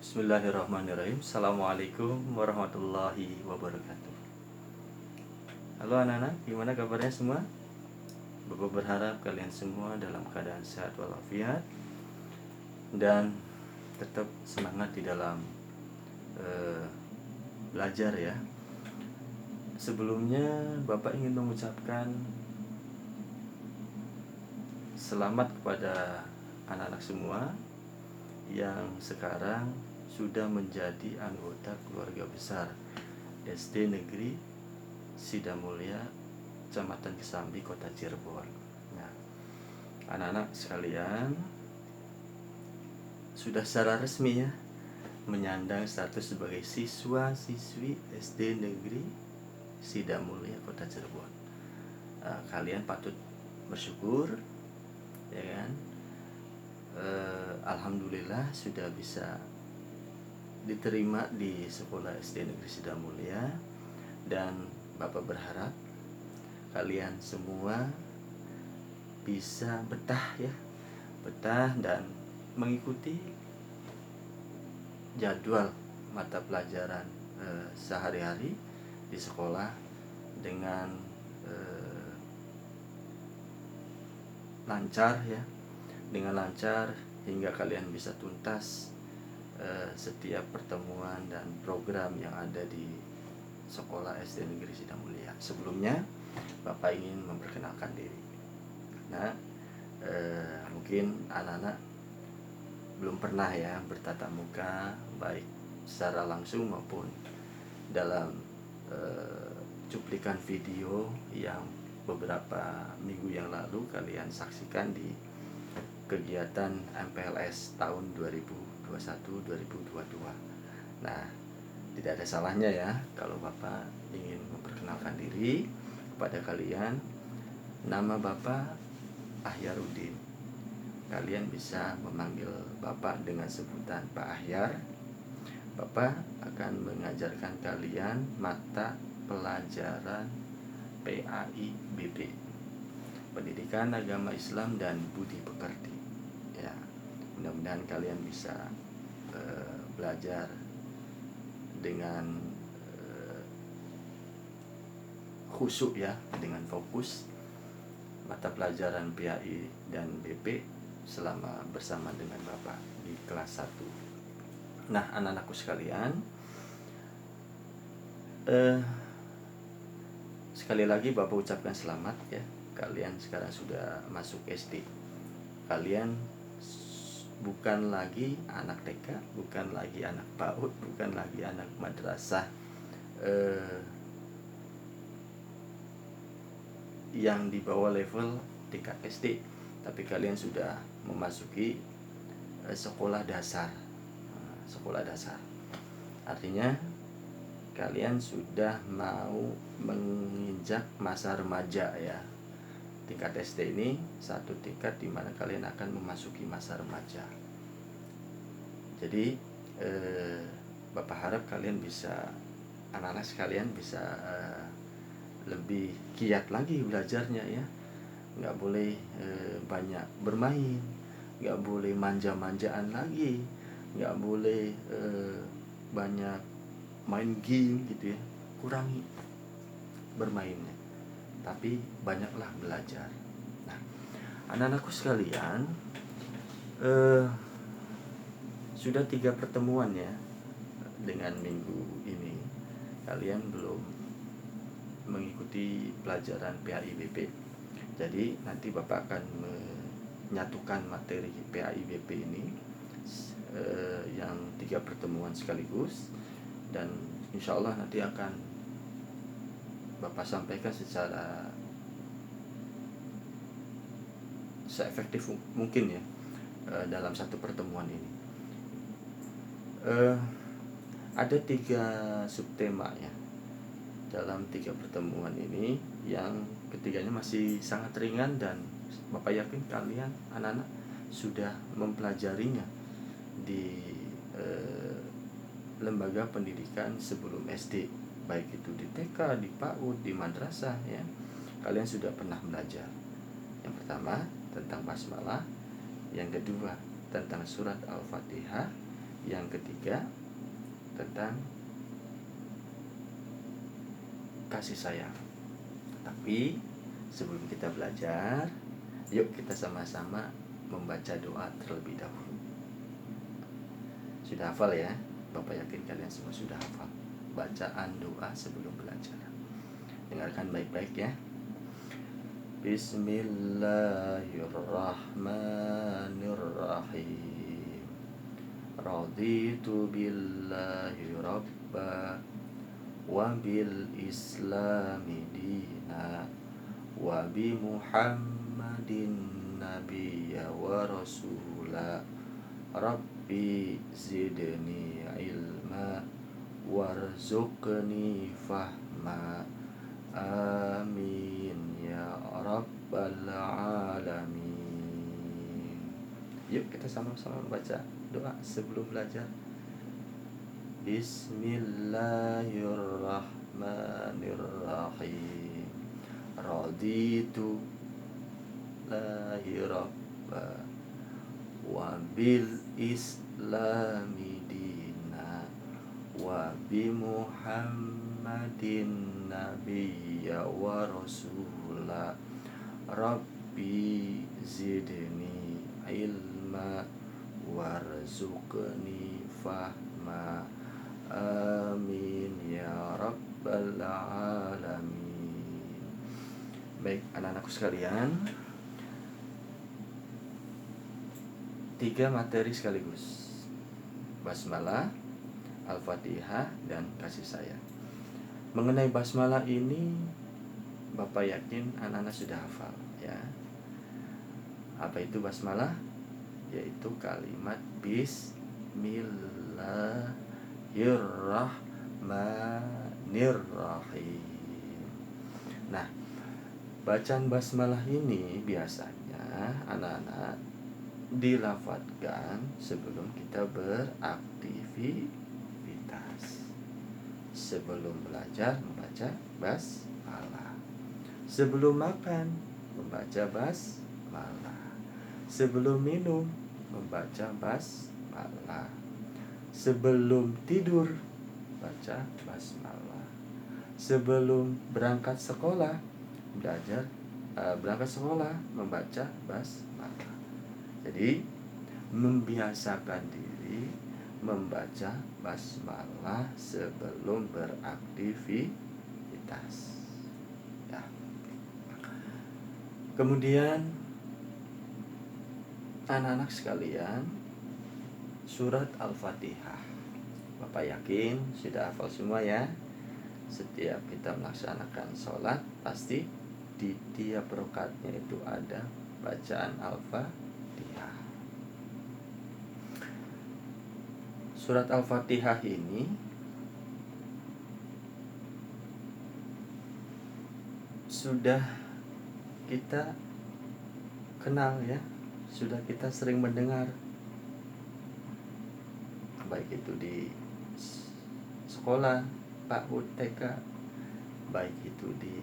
Bismillahirrahmanirrahim. Assalamualaikum warahmatullahi wabarakatuh. Halo anak-anak, gimana kabarnya semua? Bapak berharap kalian semua dalam keadaan sehat walafiat dan tetap semangat di dalam belajar ya. Sebelumnya Bapak ingin mengucapkan selamat kepada anak-anak semua yang sekarang sudah menjadi anggota keluarga besar SD Negeri Sidamulya, Kecamatan Kesambi, Kota Cirebon. Nah, anak-anak sekalian sudah secara resmi ya menyandang status sebagai siswa-siswi SD Negeri Sidamulya, Kota Cirebon. Kalian patut bersyukur, ya kan? Alhamdulillah sudah bisa diterima di sekolah SD Negeri Sidamulya, dan Bapak berharap kalian semua bisa betah dan mengikuti jadwal mata pelajaran sehari-hari di sekolah dengan lancar hingga kalian bisa tuntas setiap pertemuan dan program yang ada di sekolah SD Negeri Sidamulya. Sebelumnya Bapak ingin memperkenalkan diri. Nah, mungkin anak-anak belum pernah ya bertatap muka, baik secara langsung maupun dalam cuplikan video yang beberapa minggu yang lalu kalian saksikan di kegiatan MPLS tahun 2021-2022. Nah, tidak ada salahnya ya kalau Bapak ingin memperkenalkan diri kepada kalian. Nama Bapak Ahyarudin. Kalian bisa memanggil Bapak dengan sebutan Pak Ahyar. Bapak akan mengajarkan kalian mata pelajaran PAIBP, Pendidikan Agama Islam dan Budi Pekerti. Ya, mudah-mudahan kalian bisa belajar dengan khusyuk ya, dengan fokus mata pelajaran PAI dan BP selama bersama dengan Bapak di kelas 1. Nah, anak-anakku sekalian, sekali lagi Bapak ucapkan selamat ya. Kalian sekarang sudah masuk SD. Kalian bukan lagi anak TK, bukan lagi anak PAUD, bukan lagi anak madrasah yang di bawah level tingkat SD, tapi kalian sudah memasuki sekolah dasar. Sekolah dasar artinya kalian sudah mau menginjak masa remaja ya. Tingkat SD ini satu tingkat di mana kalian akan memasuki masa remaja. Jadi Bapak harap kalian bisa, anak-anak sekalian bisa lebih giat lagi belajarnya ya. Nggak boleh banyak bermain, nggak boleh manja-manjaan lagi, nggak boleh banyak main game gitu ya. Kurangi bermainnya, tapi banyaklah belajar. Nah, anak-anakku sekalian, sudah 3 pertemuan ya dengan minggu ini. Kalian belum mengikuti pelajaran PAIBP. Jadi nanti Bapak akan menyatukan materi PAIBP ini yang 3 pertemuan sekaligus, dan insya Allah nanti akan Bapak sampaikan secara seefektif mungkin ya dalam satu pertemuan ini. Ada 3 subtema ya dalam 3 pertemuan ini. Yang ketiganya masih sangat ringan dan Bapak yakin kalian anak-anak sudah mempelajarinya di lembaga pendidikan sebelum SD, baik itu di TK, di PAUD, di madrasah ya. Kalian sudah pernah belajar. Yang pertama tentang basmalah, yang kedua tentang surat Al-Fatihah, Yang ketiga tentang kasih sayang. Tapi sebelum kita belajar, yuk kita sama-sama membaca doa terlebih dahulu. Sudah hafal ya? Bapak yakin kalian semua sudah hafal bacaan doa sebelum belajar. Dengarkan baik-baik ya. Bismillahirrahmanirrahim. Raditu billahi rabba wa bil islami dina wa bi muhammadin nabiyya wa rasula. Rabbi zidni ilma warzuqni fahma. Amin ya rabbal alamin. Yuk kita sama-sama baca doa sebelum belajar. Bismillahirrahmanirrahim. Raditu lahi rabba wa bil islami dina wa bi muhammadin nabiyya wa rasula. Rabbi zidni ilma warzuqni fahma. Amin ya rabbal alamin. Baik anak-anakku sekalian, 3 materi sekaligus: basmalah, Al-Fatihah, dan kasih sayang. Mengenai basmalah ini Bapak yakin anak-anak sudah hafal ya. Apa itu basmalah? Yaitu kalimat Bismillahirrahmanirrahim. Nah, bacaan basmalah ini biasanya anak-anak dilafadzkan sebelum kita beraktivitas. Sebelum belajar membaca basmalah. Sebelum makan membaca basmalah. Sebelum minum membaca basmalah. Sebelum tidur baca basmalah. Sebelum berangkat sekolah berangkat sekolah membaca basmalah. Jadi membiasakan diri membaca basmalah sebelum beraktivitas ya. Kemudian anak-anak sekalian, surat Al-Fatihah Bapak yakin sudah hafal semua ya. Setiap kita melaksanakan sholat pasti di tiap rakaatnya itu ada bacaan Al-Fatihah. Surat Al-Fatihah ini sudah kita kenal ya, sudah kita sering mendengar, baik itu di sekolah, PAUD, TK, baik itu di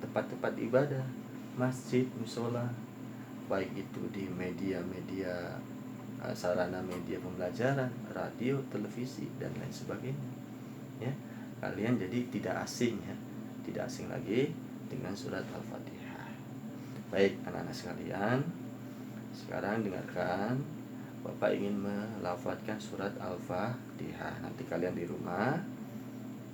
tempat-tempat ibadah, masjid, musola, baik itu di media-media, sarana media pembelajaran, radio, televisi, dan lain sebagainya ya. Kalian jadi tidak asing ya, tidak asing lagi dengan surat Al-Fatihah. Baik anak-anak sekalian, sekarang dengarkan, Bapak ingin melafadzkan surat Al-Fatihah. Nanti kalian di rumah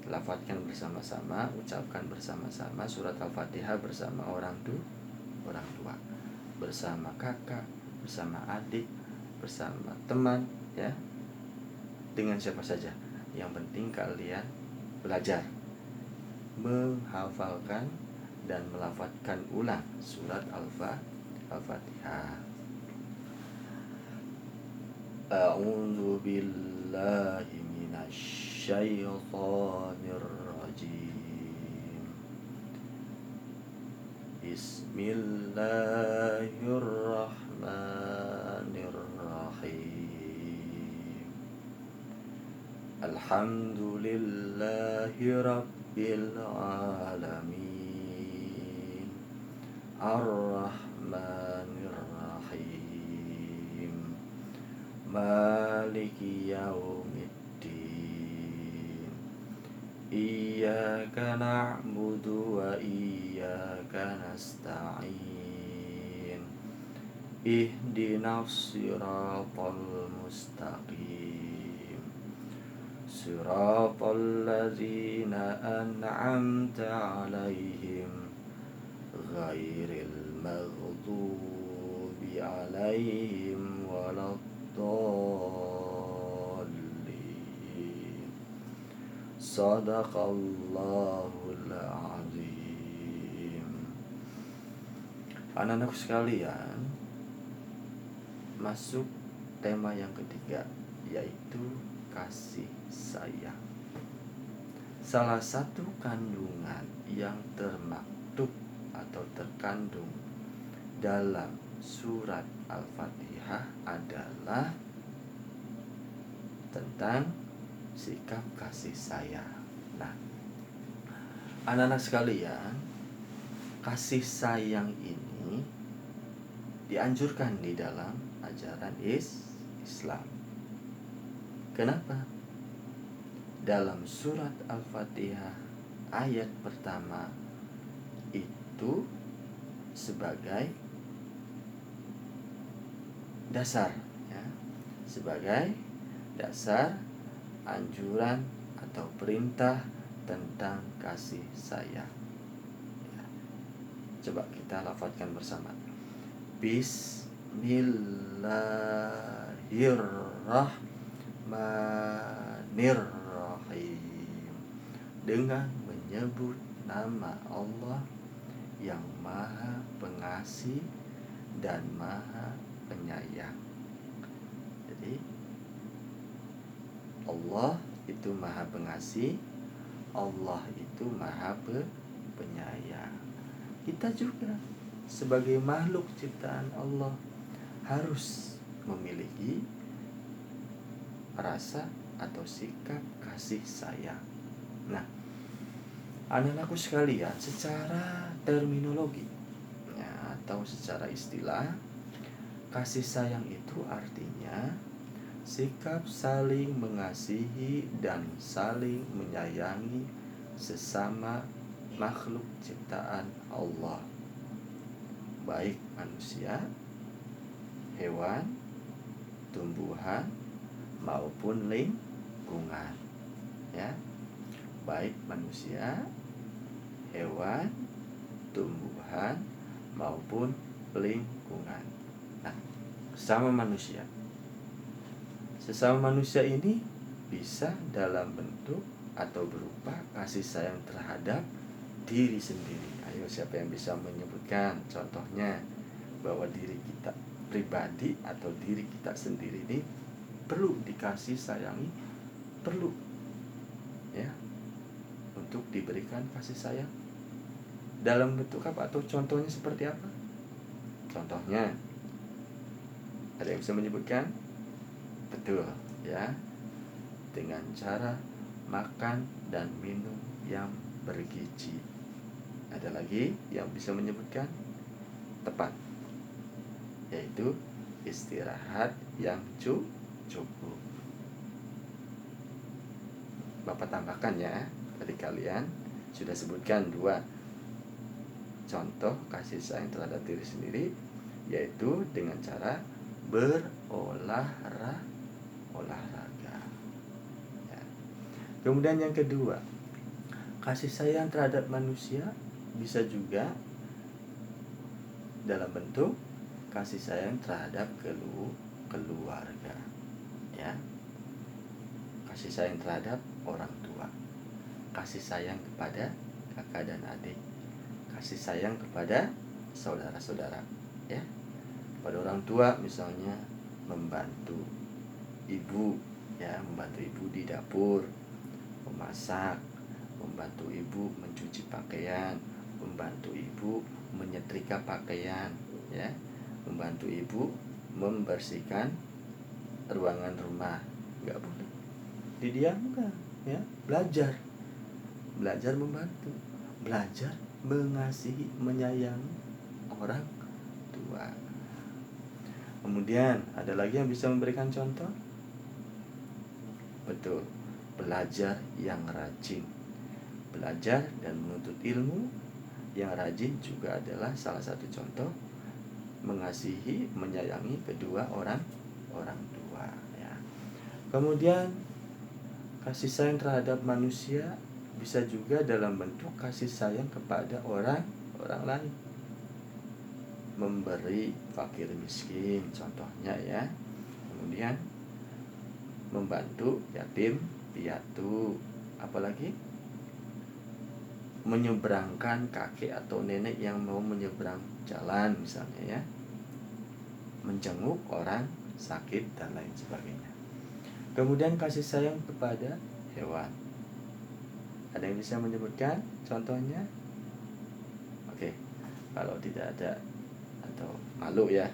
lafadzkan bersama-sama, ucapkan bersama-sama surat Al-Fatihah bersama orang tua, bersama kakak, bersama adik, bersama teman ya, dengan siapa saja. Yang penting kalian belajar menghafalkan dan melafadzkan ulang surat Al-Fatihah. A'udzu billahi minasy syaithanir rajim. Bismillahirrahmanirrahim. Alhamdulillahi rabbil alamin. Ar-Rahmanir Rahim. Maliki yaumiddin. Iyyaka na'budu wa iyyaka nasta'in. Ihdinas siratal mustaqim. Siratal ladzina an'amta 'alaihim ghairil maghdubi 'alaihim waladdallin. Sadaqallahul azim. Anak-anakku sekalian, masuk tema yang ketiga, yaitu kasih sayang. Salah satu kandungan yang termaktub atau terkandung dalam surat Al-Fatihah adalah tentang sikap kasih sayang. Nah, anak-anak sekalian, kasih sayang ini dianjurkan di dalam ajaran Islam. Kenapa? Dalam surat Al-Fatihah ayat pertama itu sebagai dasar, ya, sebagai dasar anjuran atau perintah tentang kasih sayang. Ya. Coba kita lafadzkan bersama. Bismillahirrahmanirrahim. Dengan menyebut nama Allah yang Maha Pengasih dan Maha Penyayang. Jadi Allah itu Maha Pengasih, Allah itu Maha Penyayang. Kita juga sebagai makhluk ciptaan Allah harus memiliki rasa atau sikap kasih sayang. Nah, anak-anakku sekalian, secara terminologi, ya, atau secara istilah, kasih sayang itu artinya sikap saling mengasihi dan saling menyayangi sesama makhluk ciptaan Allah, baik manusia, hewan, tumbuhan, maupun lingkungan, ya, baik manusia, hewan, tumbuhan, maupun lingkungan. Nah, sesama manusia ini bisa dalam bentuk atau berupa kasih sayang terhadap diri sendiri. Ayo, siapa yang bisa menyebutkan contohnya bahwa diri kita pribadi atau diri kita sendiri ini perlu dikasih sayangi, perlu, ya, untuk diberikan kasih sayang. Dalam bentuk apa atau contohnya seperti apa? Contohnya, ada yang bisa menyebutkan? Betul, ya, dengan cara makan dan minum yang bergizi. Ada lagi yang bisa menyebutkan? Tepat, yaitu istirahat yang cukup. Bapak tambahkan, ya, tadi kalian sudah sebutkan 2 contoh kasih sayang terhadap diri sendiri, yaitu dengan cara berolahraga. Ya. Kemudian yang kedua, kasih sayang terhadap manusia bisa juga dalam bentuk kasih sayang terhadap keluarga, ya, kasih sayang terhadap orang tua, kasih sayang kepada kakak dan adik, kasih sayang kepada saudara-saudara, ya. Pada orang tua misalnya membantu ibu, ya, membantu ibu di dapur, memasak, membantu ibu mencuci pakaian, membantu ibu menyetrika pakaian, ya, membantu ibu membersihkan ruangan rumah. Enggak boleh didiamkan, ya. Belajar membantu, belajar mengasihi, menyayangi orang tua. Kemudian ada lagi yang bisa memberikan contoh? Betul, belajar yang rajin. Belajar dan menuntut ilmu yang rajin juga adalah salah satu contoh mengasihi, menyayangi kedua orang tua ya. Kemudian kasih sayang terhadap manusia bisa juga dalam bentuk kasih sayang kepada orang lain. Memberi fakir miskin contohnya ya. Kemudian membantu yatim piatu, apalagi menyeberangkan kakek atau nenek yang mau menyeberang jalan misalnya ya, menjenguk orang sakit dan lain sebagainya. Kemudian kasih sayang kepada hewan. Ada yang bisa menyebutkan contohnya? Oke, kalau tidak ada atau malu ya,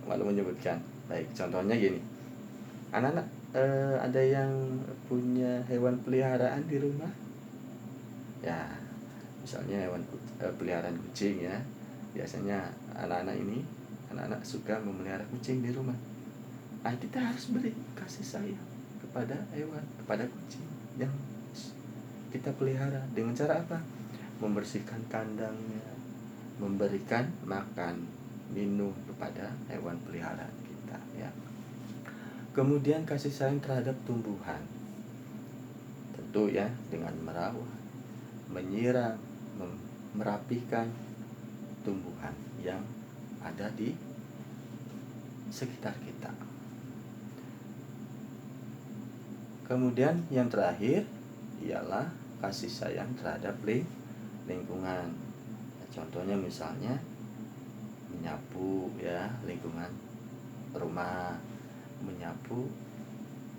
malu menyebutkan. Baik, contohnya gini. Anak-anak ada yang punya hewan peliharaan di rumah? Ya, misalnya hewan peliharaan kucing ya. Biasanya anak-anak suka memelihara kucing di rumah. Kita harus beri kasih sayang kepada hewan, kepada kucing yang kita pelihara. Dengan cara apa? Membersihkan kandangnya, memberikan makan, minum kepada hewan peliharaan kita ya. Kemudian kasih sayang terhadap tumbuhan. Tentu ya, dengan merawat, menyiram, merapikan tumbuhan yang ada di sekitar kita. Kemudian yang terakhir ialah kasih sayang terhadap lingkungan. Contohnya misalnya menyapu ya lingkungan rumah, menyapu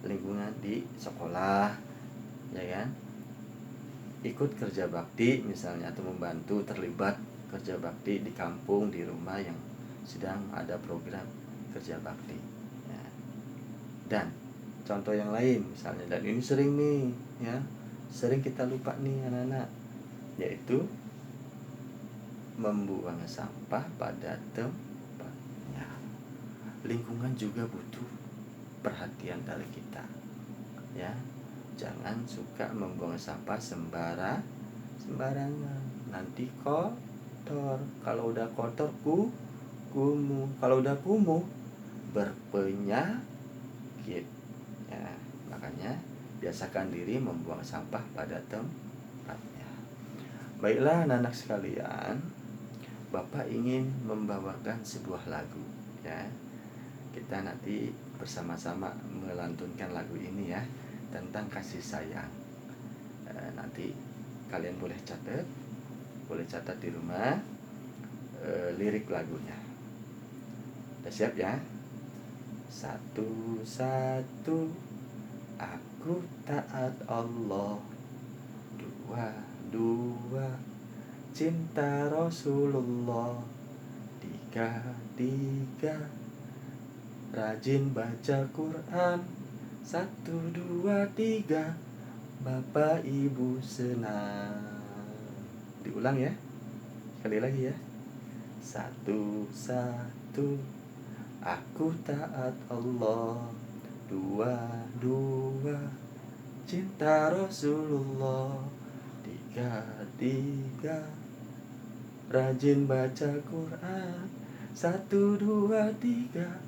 lingkungan di sekolah ya kan, ikut kerja bakti misalnya, atau membantu terlibat kerja bakti di kampung, di rumah yang sedang ada program kerja bakti ya. Dan contoh yang lain misalnya, dan ini sering nih ya, sering kita lupa nih anak-anak, yaitu membuang sampah pada tempatnya. Lingkungan juga butuh perhatian dari kita ya. Jangan suka membuang sampah sembarangan, nanti kotor. Kalau udah kotor kumuh, kalau udah kumuh berpenyakit ya. Makanya biasakan diri membuang sampah pada tempatnya. Baiklah anak-anak sekalian, Bapak ingin membawakan sebuah lagu ya. Kita nanti bersama-sama melantunkan lagu ini ya, tentang kasih sayang. Nanti kalian boleh catat di rumah lirik lagunya. Udah siap ya? 1, 1 aku taat Allah. 2, 2 cinta Rasulullah. 3, 3 rajin baca Quran. 1, 2, 3 Bapak Ibu senang. Diulang ya, sekali lagi ya. 1, 1 aku taat Allah. 2, 2 cinta Rasulullah. 3, 3 rajin baca Quran. 1, 2, 3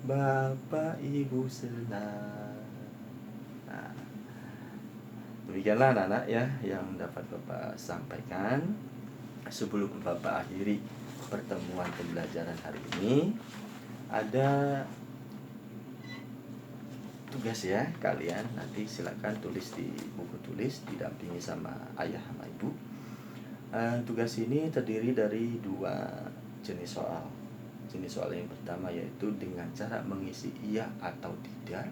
Bapak Ibu senang. Nah, demikianlah anak-anak ya yang dapat Bapak sampaikan. Sebelum Bapak akhiri pertemuan pembelajaran hari ini, ada tugas ya kalian. Nanti silakan tulis di buku tulis, didampingi sama ayah sama ibu. Tugas ini terdiri dari 2 jenis soal. Jenis soal yang pertama yaitu dengan cara mengisi iya atau tidak.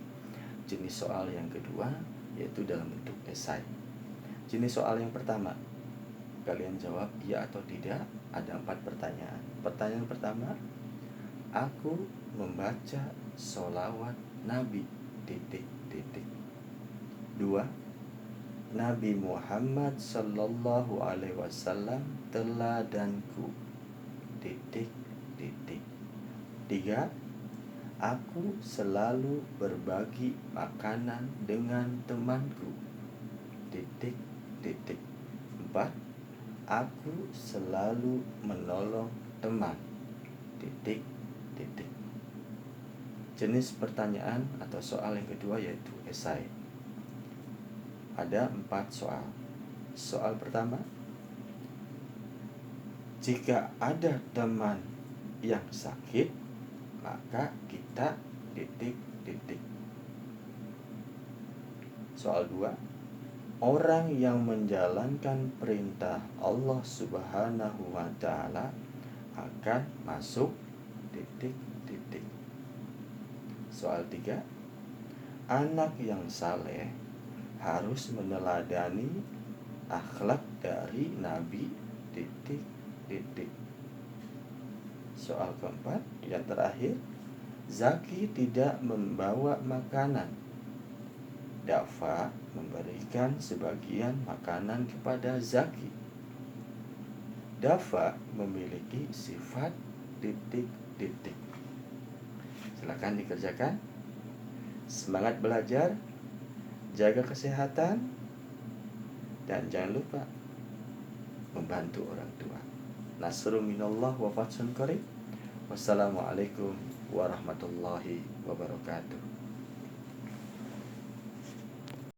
Jenis soal yang kedua yaitu dalam bentuk esai. Jenis soal yang pertama, kalian jawab iya atau tidak. Ada 4 pertanyaan. Pertanyaan pertama, aku membaca sholawat Nabi ... 2, Nabi Muhammad Sallallahu Alaihi Wasallam teladanku ... 3, Aku selalu berbagi makanan dengan temanku. Titik, titik. 4. Aku selalu menolong teman. Titik, titik. Jenis pertanyaan atau soal yang kedua yaitu esai. Ada 4 soal. Soal pertama, jika ada teman yang sakit, maka kita titik, titik. Soal 2, orang yang menjalankan perintah Allah Subhanahu wa ta'ala akan masuk titik, titik. Soal 3, anak yang saleh harus meneladani akhlak dari Nabi titik, titik. Soal keempat, yang terakhir, Zaki tidak membawa makanan. Dafa memberikan sebagian makanan kepada Zaki. Dafa memiliki sifat titik, titik. Silakan dikerjakan. Semangat belajar, jaga kesehatan, dan jangan lupa membantu orang tua. Nasrun minallah wa fathun qarib. Wassalamualaikum warahmatullahi wabarakatuh.